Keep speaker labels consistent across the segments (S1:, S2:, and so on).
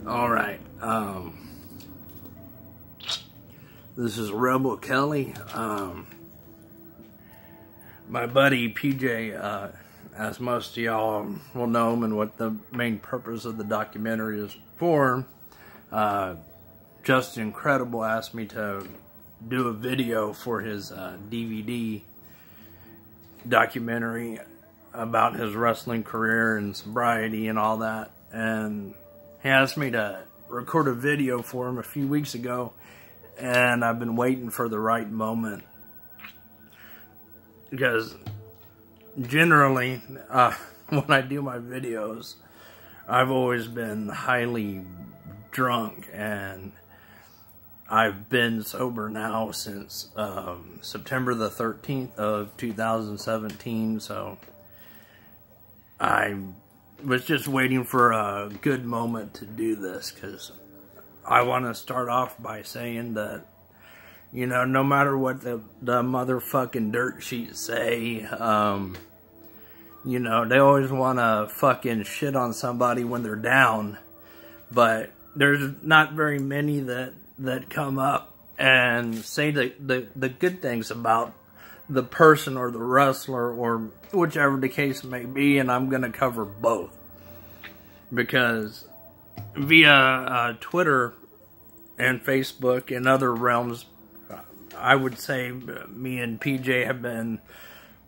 S1: All right. This is Rebel Kelly. My buddy PJ, as most of y'all will know him and what the main purpose of the documentary is for, Just Incredible asked me to do a video for his DVD documentary about his wrestling career and sobriety and all that. And he asked me to record a video for him a few weeks ago, and I've been waiting for the right moment. Because generally, when I do my videos, I've always been highly drunk, and I've been sober now since September the 13th of 2017, so I was just waiting for a good moment to do this, because I want to start off by saying that, you know, no matter what the motherfucking dirt sheets say, you know, they always want to fucking shit on somebody when they're down, but there's not very many that come up and say the good things about the person or the wrestler or whichever the case may be, and I'm going to cover both. Because via Twitter and Facebook and other realms, I would say me and PJ have been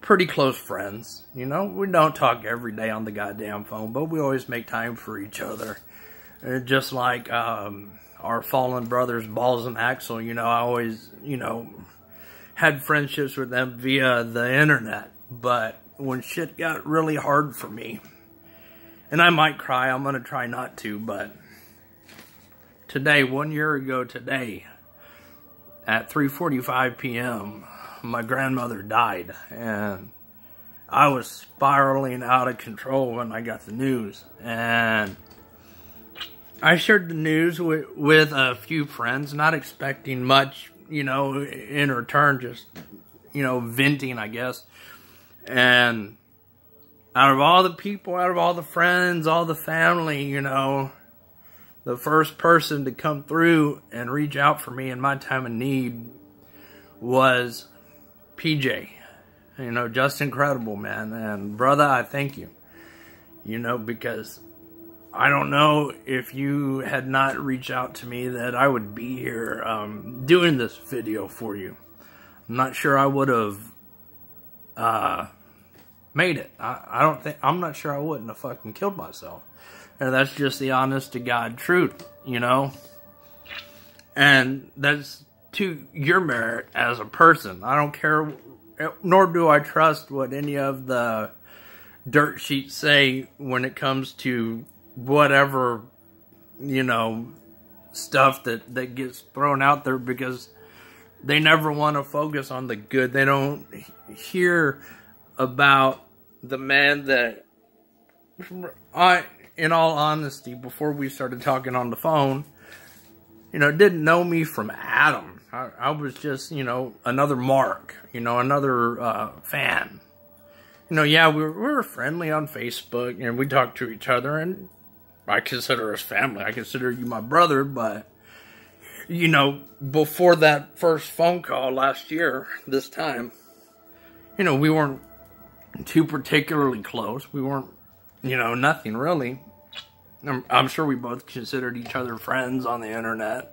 S1: pretty close friends. You know, we don't talk every day on the goddamn phone, but we always make time for each other. Just like our fallen brothers, Balls and Axel, you know, I always, you know, had friendships with them via the internet. But when shit got really hard for me, and I might cry, I'm going to try not to, but today, 1 year ago today, at 3:45 p.m., my grandmother died, and I was spiraling out of control when I got the news. And I shared the news with a few friends, not expecting much, you know, in return, just, you know, venting, I guess. And out of all the people, out of all the friends, all the family, you know, the first person to come through and reach out for me in my time of need was PJ. You know, Just Incredible, man. And brother, I thank you. You know, because I don't know if you had not reached out to me that I would be here doing this video for you. I'm not sure I would have made it. I'm not sure I wouldn't have fucking killed myself. And that's just the honest to God truth, you know? And that's to your merit as a person. I don't care, nor do I trust what any of the dirt sheets say when it comes to whatever, you know, stuff that gets thrown out there, because they never want to focus on the good. They don't hear about the man that, in all honesty, before we started talking on the phone, you know, didn't know me from Adam. I was just, you know, another Mark, you know, another fan. You know, yeah, we were friendly on Facebook, and we talked to each other, and I consider us family. I consider you my brother, but, you know, before that first phone call last year, this time, you know, we weren't too particularly close. We weren't, you know, nothing really. I'm sure we both considered each other friends on the internet.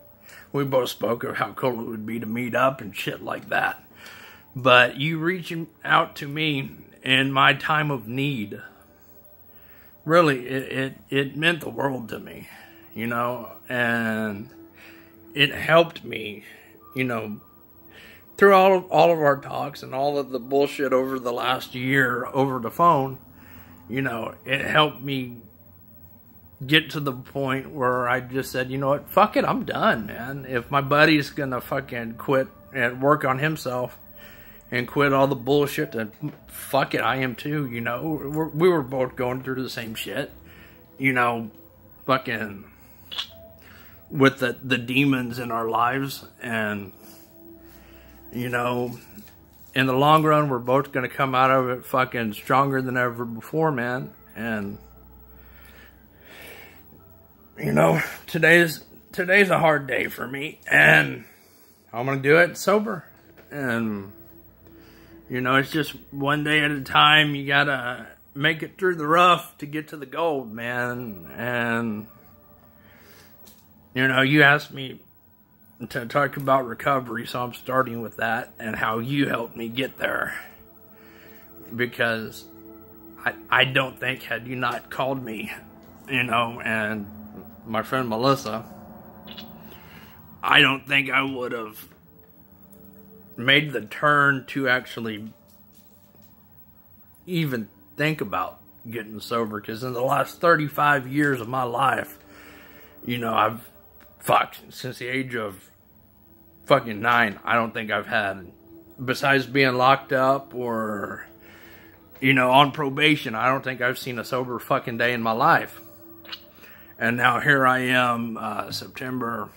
S1: We both spoke of how cool it would be to meet up and shit like that. But you reaching out to me in my time of need, really, it meant the world to me, you know, and it helped me, you know, through all of our talks and all of the bullshit over the last year over the phone. You know, it helped me get to the point where I just said, you know what, fuck it, I'm done, man. If my buddy's gonna fucking quit and work on himself and quit all the bullshit, then fuck it, I am too, you know. We were both going through the same shit, you know, fucking with the demons in our lives. And, you know, in the long run, we're both going to come out of it fucking stronger than ever before, man. And you know, today's a hard day for me, and I'm gonna do it sober. And you know, it's just one day at a time. You gotta make it through the rough to get to the gold, man. And you know, you asked me to talk about recovery, so I'm starting with that and how you helped me get there. Because I don't think, had you not called me, you know, and my friend Melissa, I don't think I would have made the turn to actually even think about getting sober. Because in the last 35 years of my life, you know, I've fucked since the age of fucking 9. I don't think I've had, besides being locked up or, you know, on probation, I don't think I've seen a sober fucking day in my life. And now here I am, September,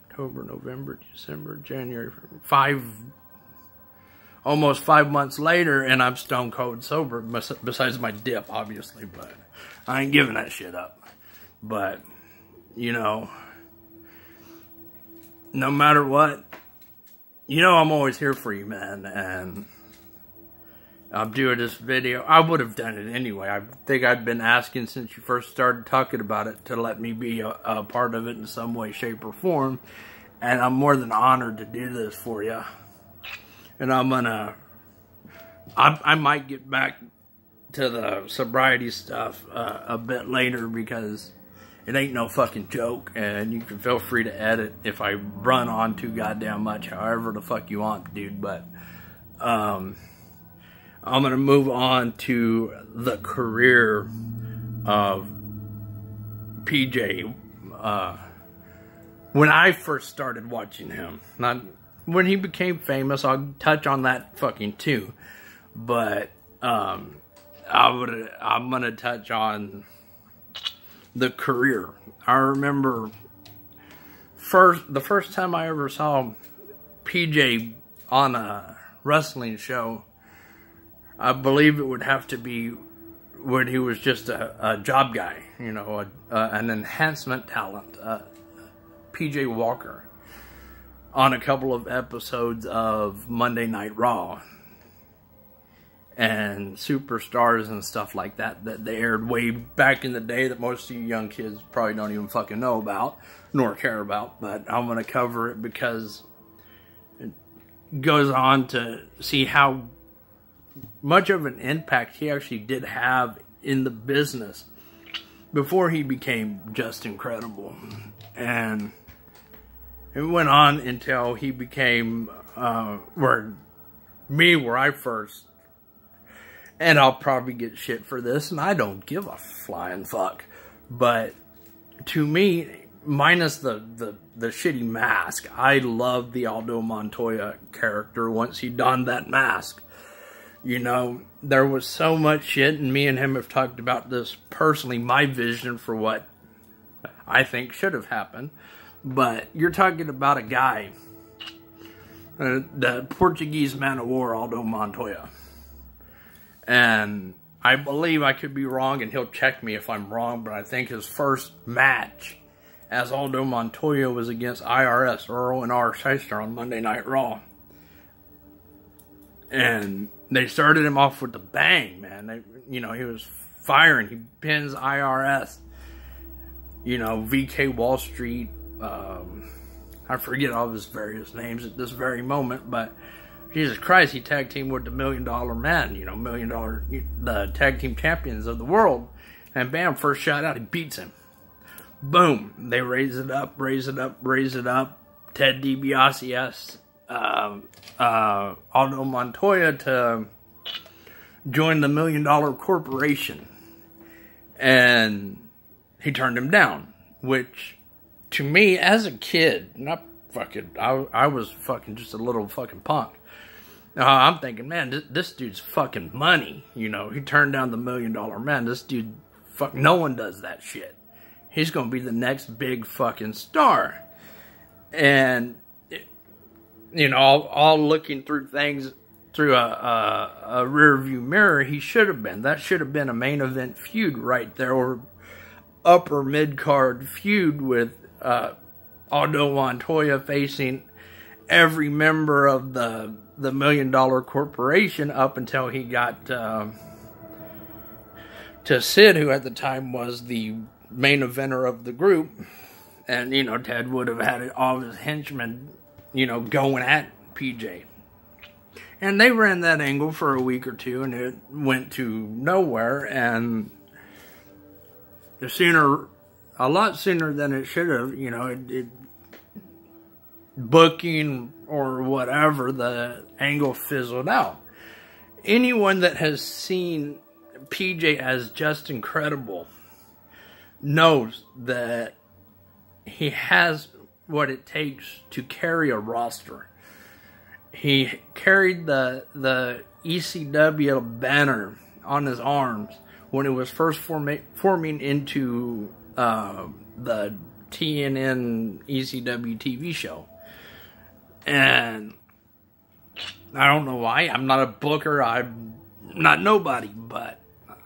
S1: October, November, December, January, almost 5 months later, and I'm stone cold sober, besides my dip, obviously, but I ain't giving that shit up. But, you know, no matter what, you know I'm always here for you, man, and I'm doing this video. I would have done it anyway. I think I've been asking since you first started talking about it to let me be a part of it in some way, shape, or form. And I'm more than honored to do this for you. And I might get back to the sobriety stuff a bit later, because it ain't no fucking joke. And you can feel free to edit if I run on too goddamn much, however the fuck you want, dude. But I'm going to move on to the career of PJ. When I first started watching him, not when he became famous, I'll touch on that fucking too. But I'm going to touch on the career. I remember the first time I ever saw PJ on a wrestling show, I believe it would have to be when he was just a job guy, you know, an enhancement talent, PJ Walker, on a couple of episodes of Monday Night Raw and Superstars and stuff like that they aired way back in the day that most of you young kids probably don't even fucking know about nor care about. But I'm going to cover it because it goes on to see how much of an impact he actually did have in the business before he became just incredible. And it went on until he became where I first, and I'll probably get shit for this, and I don't give a flying fuck, but to me, minus the shitty mask, I loved the Aldo Montoya character once he donned that mask. You know, there was so much shit, and me and him have talked about this personally, my vision for what I think should have happened. But you're talking about a guy, the Portuguese man of war, Aldo Montoya. And I believe, I could be wrong, and he'll check me if I'm wrong, but I think his first match as Aldo Montoya was against IRS, Earl and R. Shyster, on Monday Night Raw. And they started him off with a bang, man. You know, he was firing. He pins IRS. You know, VK Wall Street. I forget all of his various names at this very moment, but Jesus Christ, he tag teamed with the $1 Million Man. You know, the tag team champions of the world. And bam, first shot out, he beats him. Boom. They raise it up, raise it up, raise it up. Ted DiBiase asked Aldo Montoya to join the $1 Million Corporation, and he turned him down, which to me as a kid, not fucking, I was fucking just a little fucking punk. I'm thinking, man, this dude's fucking money. You know, he turned down the $1 Million Man. This dude, fuck, no one does that shit. He's gonna be the next big fucking star. And you know, all looking through things through a rear view mirror, he should have been. That should have been a main event feud right there, or upper mid-card feud with Aldo Montoya facing every member of the $1 Million Corporation up until he got to Sid, who at the time was the main eventer of the group. And, you know, Ted would have had all of his henchmen, you know, going at PJ. And they ran that angle for a week or two, and it went to nowhere. And a lot sooner than it should have, you know, booking or whatever, the angle fizzled out. Anyone that has seen PJ as Just Incredible knows that he has what it takes to carry a roster. He carried the ECW banner on his arms when it was first forming into the TNN ECW TV show. And I don't know why. I'm not a booker. I'm not nobody. But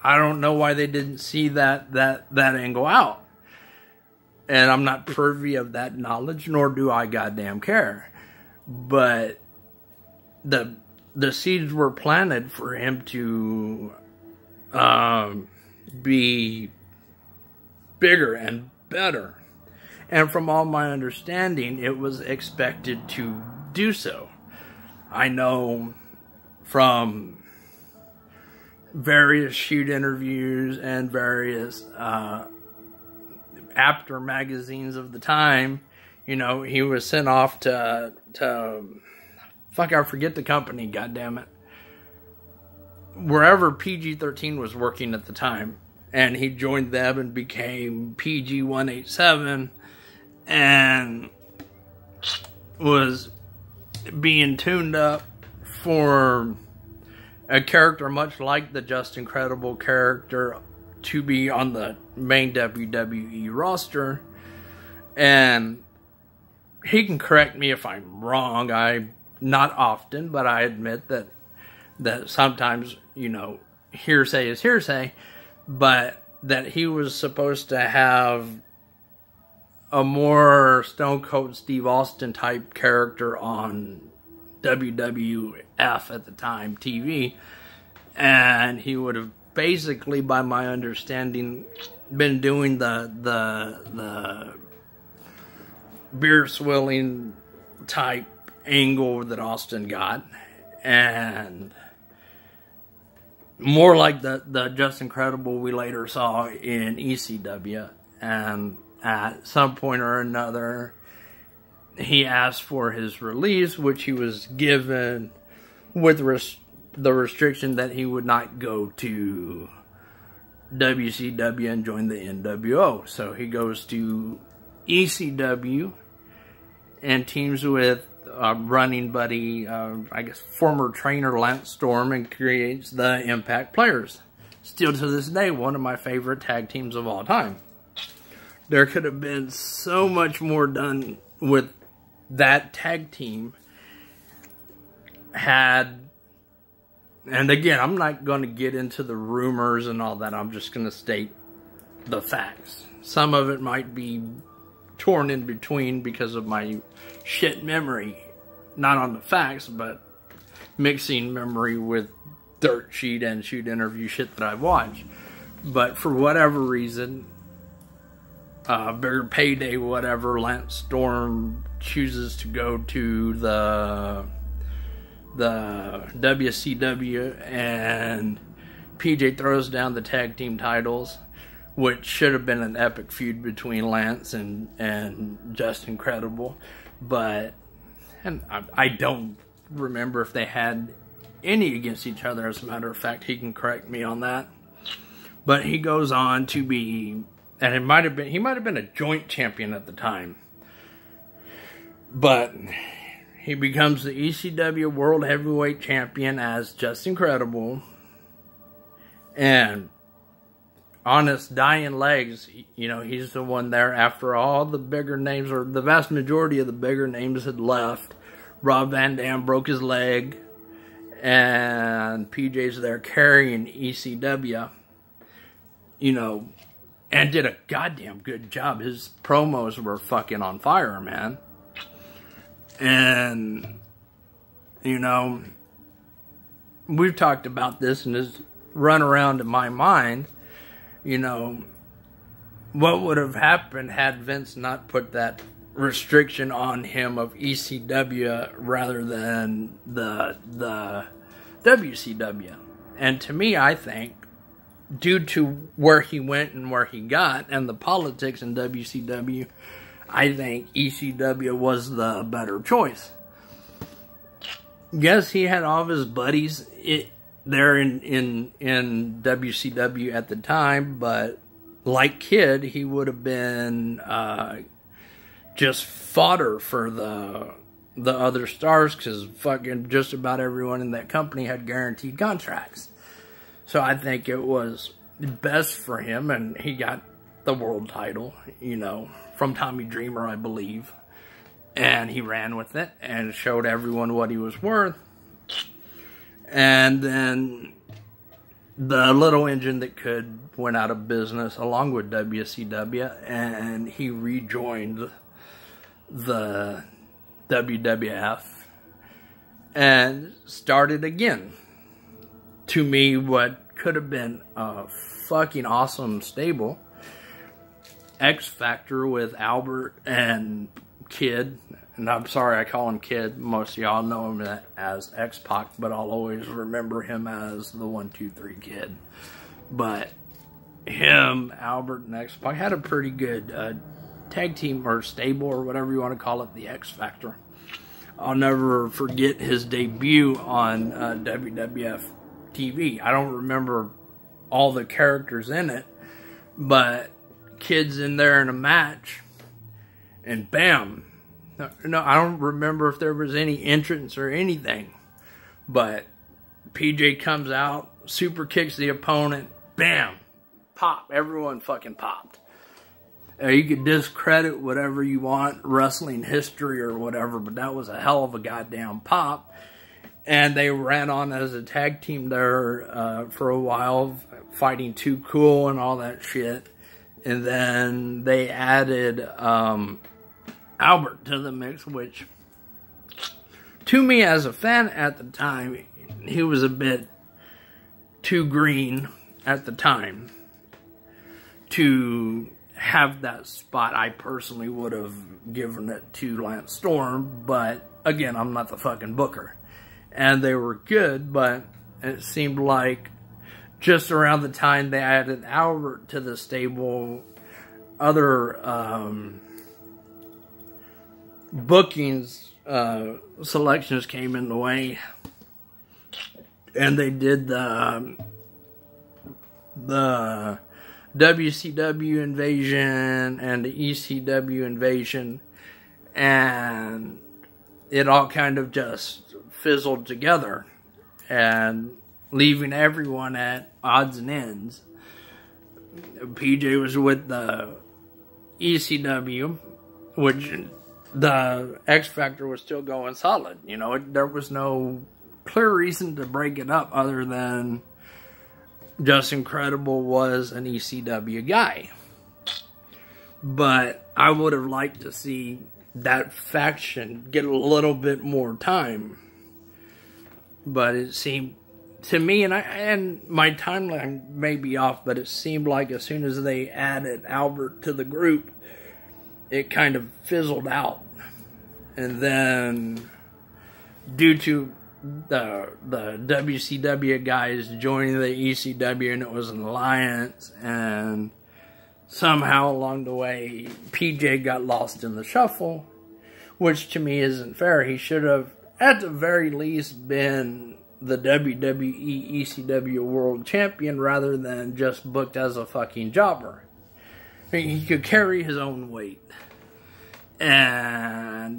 S1: I don't know why they didn't see that angle out. And I'm not privy of that knowledge, nor do I goddamn care. But the seeds were planted for him to be bigger and better. And from all my understanding, it was expected to do so. I know from various shoot interviews and various after magazines of the time, you know, he was sent off to fuck, I forget the company, goddammit. Wherever PG-13 was working at the time. And he joined them and became PG-187 and was being tuned up for a character much like the Just Incredible character to be on the main WWE roster. And he can correct me if I'm wrong. Not often, but I admit that sometimes, you know, hearsay is hearsay. But that he was supposed to have a more Stone Cold Steve Austin type character on WWF at the time, TV. And he would have basically, by my understanding, been doing the beer swilling type angle that Austin got. And more like the Just Incredible we later saw in ECW. And at some point or another, he asked for his release, which he was given with the restriction that he would not go to WCW and join the NWO. So he goes to ECW and teams with running buddy, I guess, former trainer Lance Storm, and creates the Impact Players. Still to this day, one of my favorite tag teams of all time. There could have been so much more done with that tag team had, and again, I'm not going to get into the rumors and all that. I'm just going to state the facts. Some of it might be torn in between because of my shit memory. Not on the facts, but mixing memory with dirt sheet and shoot interview shit that I've watched. But for whatever reason, bigger payday, whatever, Lance Storm chooses to go to the WCW, and PJ throws down the tag team titles, which should have been an epic feud between Lance and Just Incredible. But, and I don't remember if they had any against each other. As a matter of fact, he can correct me on that. But he goes on to be, and he might have been a joint champion at the time. But he becomes the ECW World Heavyweight Champion as Just Incredible. And on his dying legs, you know, he's the one there after all the bigger names, or the vast majority of the bigger names had left. Rob Van Dam broke his leg, and PJ's there carrying ECW, you know, and did a goddamn good job. His promos were fucking on fire, man. And, you know, we've talked about this and it's run around in my mind, you know, what would have happened had Vince not put that restriction on him of ECW rather than the WCW. And to me, I think, due to where he went and where he got and the politics in WCW, I think ECW was the better choice. Yes, he had all of his buddies there in WCW at the time, but like Kid, he would have been just fodder for the other stars, because fucking just about everyone in that company had guaranteed contracts. So I think it was best for him, and he got the world title, you know, from Tommy Dreamer, I believe. And he ran with it and showed everyone what he was worth. And then the little engine that could went out of business along with WCW, and he rejoined the WWF and started again. To me, what could have been a fucking awesome stable. X Factor with Albert and Kid. And I'm sorry I call him Kid. Most of y'all know him as X-Pac, but I'll always remember him as the 1, 2, 3 Kid. But him, Albert, and X-Pac had a pretty good tag team or stable or whatever you want to call it, the X Factor. I'll never forget his debut on WWF TV. I don't remember all the characters in it, but Kid's in there in a match, and bam. No, I don't remember if there was any entrance or anything, but PJ comes out, super kicks the opponent, bam, pop. Everyone fucking popped. You could discredit whatever you want, wrestling history or whatever, but that was a hell of a goddamn pop. And they ran on as a tag team there for a while, fighting Too Cool and all that shit. And then they added Albert to the mix, which, to me as a fan at the time, he was a bit too green at the time to have that spot. I personally would have given it to Lance Storm, but again, I'm not the fucking booker. And they were good, but it seemed like just around the time they added Albert to the stable, other bookings, selections came in the way, and they did the WCW invasion and the ECW invasion, and it all kind of just fizzled together, and leaving everyone at odds and ends. PJ was with the ECW, which the X Factor was still going solid. You know, there was no clear reason to break it up other than Justin Credible was an ECW guy. But I would have liked to see that faction get a little bit more time. But it seemed to me, and my timeline may be off, but it seemed like as soon as they added Albert to the group, it kind of fizzled out. And then, due to the WCW guys joining the ECW, and it was an alliance, and somehow along the way, PJ got lost in the shuffle, which to me isn't fair. He should have, at the very least, been the WWE ECW World Champion rather than just booked as a fucking jobber. I mean, he could carry his own weight. And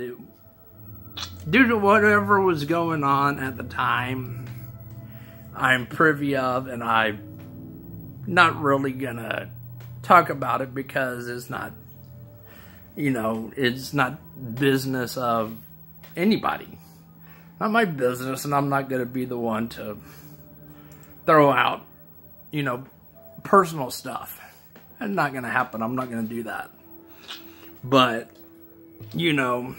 S1: due to whatever was going on at the time, I'm privy of, and I'm not really gonna talk about it because it's not, you know, it's not business of anybody. Not my business, and I'm not going to be the one to throw out, you know, personal stuff. That's not going to happen. I'm not going to do that. But, you know,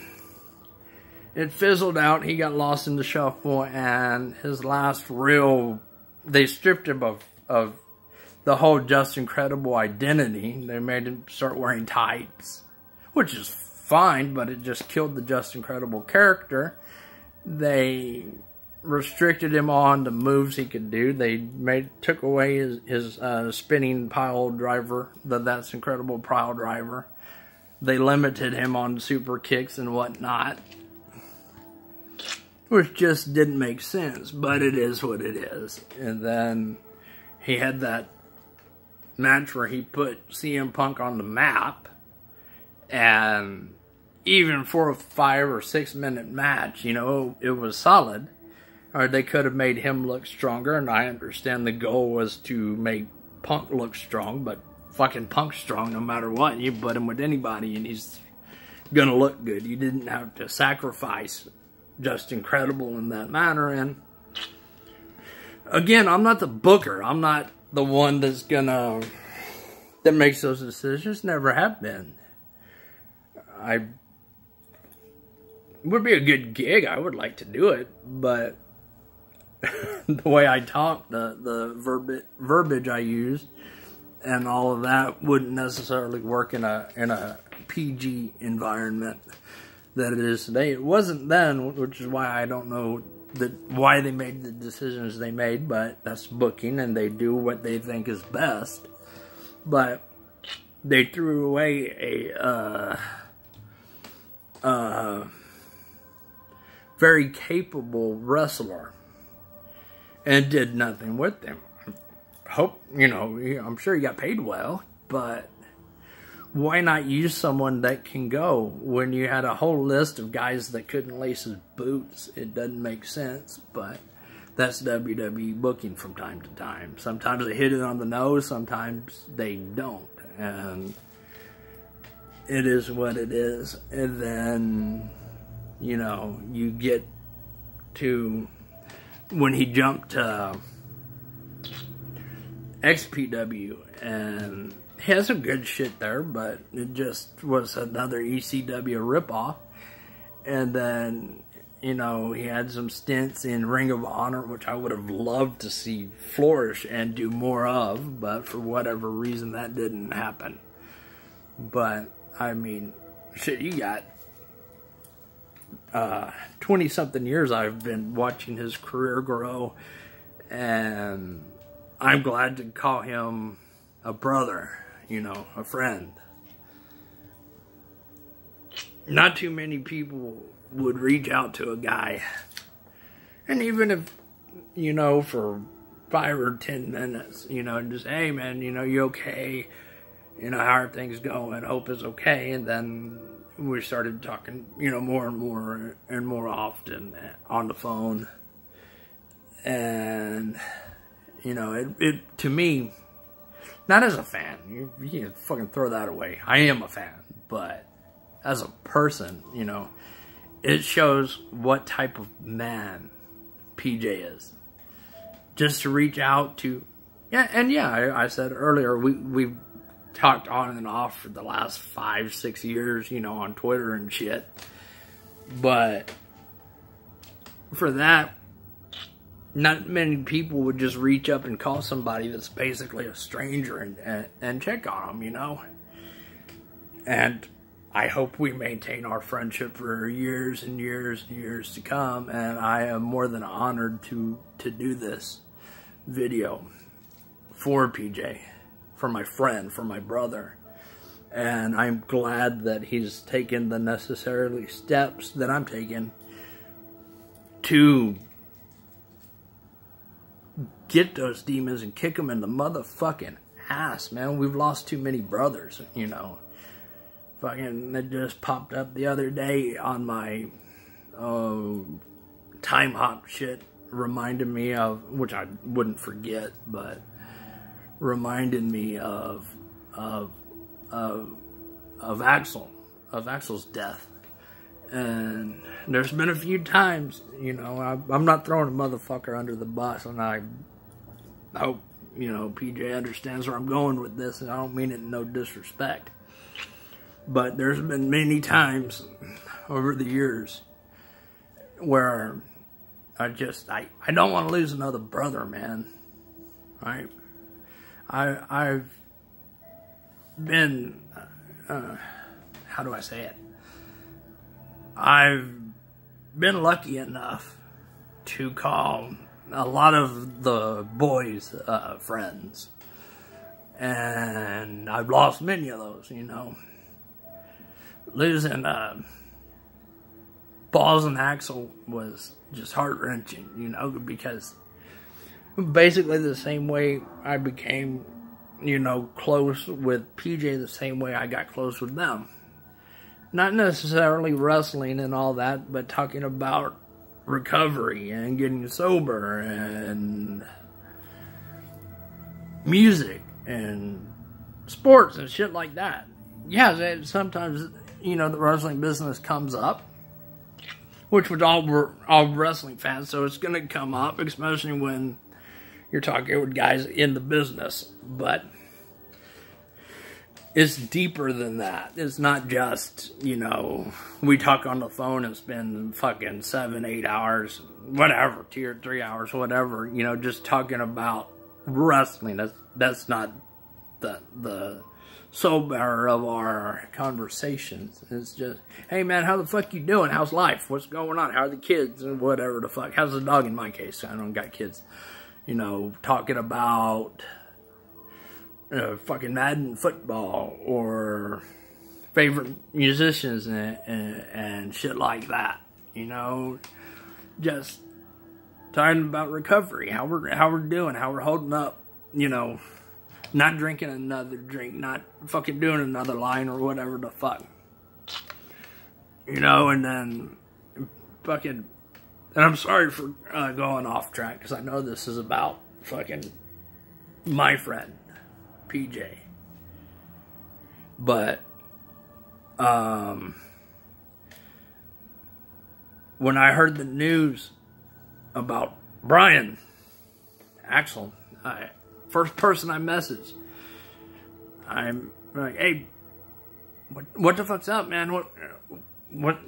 S1: it fizzled out. He got lost in the shuffle, and his last real, they stripped him of the whole Justin Credible identity. They made him start wearing tights, which is fine, but it just killed the Justin Credible character. They restricted him on the moves he could do. They took away his spinning pile driver, the That's Incredible pile driver. They limited him on super kicks and whatnot, which just didn't make sense, but it is what it is. And then he had that match where he put CM Punk on the map, and even for a 5 or 6 minute match, you know, it was solid. Or they could have made him look stronger, and I understand the goal was to make Punk look strong, but fucking Punk's strong no matter what. You put him with anybody and he's gonna look good. You didn't have to sacrifice Justin Credible in that manner. And again, I'm not the booker. I'm not the one that makes those decisions. Never have been. It would be a good gig. I would like to do it, but the way I talk, the verbiage I use, and all of that wouldn't necessarily work in a PG environment that it is today. It wasn't then, which is why I don't know why they made the decisions they made, but that's booking, and they do what they think is best. But they threw away a very capable wrestler and did nothing with him. Hope, you know, I'm sure he got paid well, but why not use someone that can go when you had a whole list of guys that couldn't lace his boots? It doesn't make sense, but that's WWE booking from time to time. Sometimes they hit it on the nose, sometimes they don't, and it is what it is. And then, you know, you get to when he jumped to XPW, and he has some good shit there, but it just was another ECW ripoff. And then, you know, he had some stints in Ring of Honor, which I would have loved to see flourish and do more of, but for whatever reason that didn't happen. But, I mean, shit, you got 20-something years I've been watching his career grow, and I'm glad to call him a brother, you know, a friend. Not too many people would reach out to a guy, and even if, you know, for 5 or 10 minutes, you know, just, hey man, you know, you okay? You know, how are things going? Hope is okay. And then we started talking, you know, more and more and more often on the phone. And, you know, it to me, not as a fan, you can fucking throw that away. I am a fan, but as a person, you know, it shows what type of man PJ is. Just to reach out to, yeah, and yeah, I said earlier, we've talked on and off for the last 5-6 years, you know, on Twitter and shit. But for that, not many people would just reach up and call somebody that's basically a stranger and check on them, you know. And I hope we maintain our friendship for years and years and years to come. And I am more than honored to do this video for PJ. For my friend, for my brother. And I'm glad that he's taken the necessary steps that I'm taking to get those demons and kick them in the motherfucking ass, man. We've lost too many brothers, you know. Fucking, it just popped up the other day on my time hop shit, reminded me of, which I wouldn't forget, but reminded me of Axel's death. And there's been a few times, you know, I'm not throwing a motherfucker under the bus, and I hope you know, PJ understands where I'm going with this, and I don't mean it in no disrespect. But there's been many times over the years where I don't want to lose another brother, man. Right? I've been, how do I say it? I've been lucky enough to call a lot of the boys friends, and I've lost many of those, you know. Losing Balls and Axel was just heart-wrenching, you know, because basically the same way I became, you know, close with PJ, the same way I got close with them. Not necessarily wrestling and all that, but talking about recovery and getting sober and music and sports and shit like that. Yeah, sometimes, you know, the wrestling business comes up, which was all wrestling fans, so it's going to come up, especially when you're talking with guys in the business. But it's deeper than that. It's not just, you know, we talk on the phone and spend fucking 7-8 hours, whatever, 2 or 3 hours, whatever, you know, just talking about wrestling. That's not the soul bearer of our conversations. It's just, hey man, how the fuck you doing? How's life? What's going on? How are the kids? And whatever the fuck. How's the dog in my case? I don't got kids. You know, talking about fucking Madden football or favorite musicians and shit like that. You know, just talking about recovery, how we're doing, how we're holding up. You know, not drinking another drink, not fucking doing another line or whatever the fuck. You know, and then fucking, and I'm sorry for going off track, because I know this is about fucking my friend, PJ. But, when I heard the news about Brian Axel, first person I messaged, I'm like, hey, what the fuck's up, man? What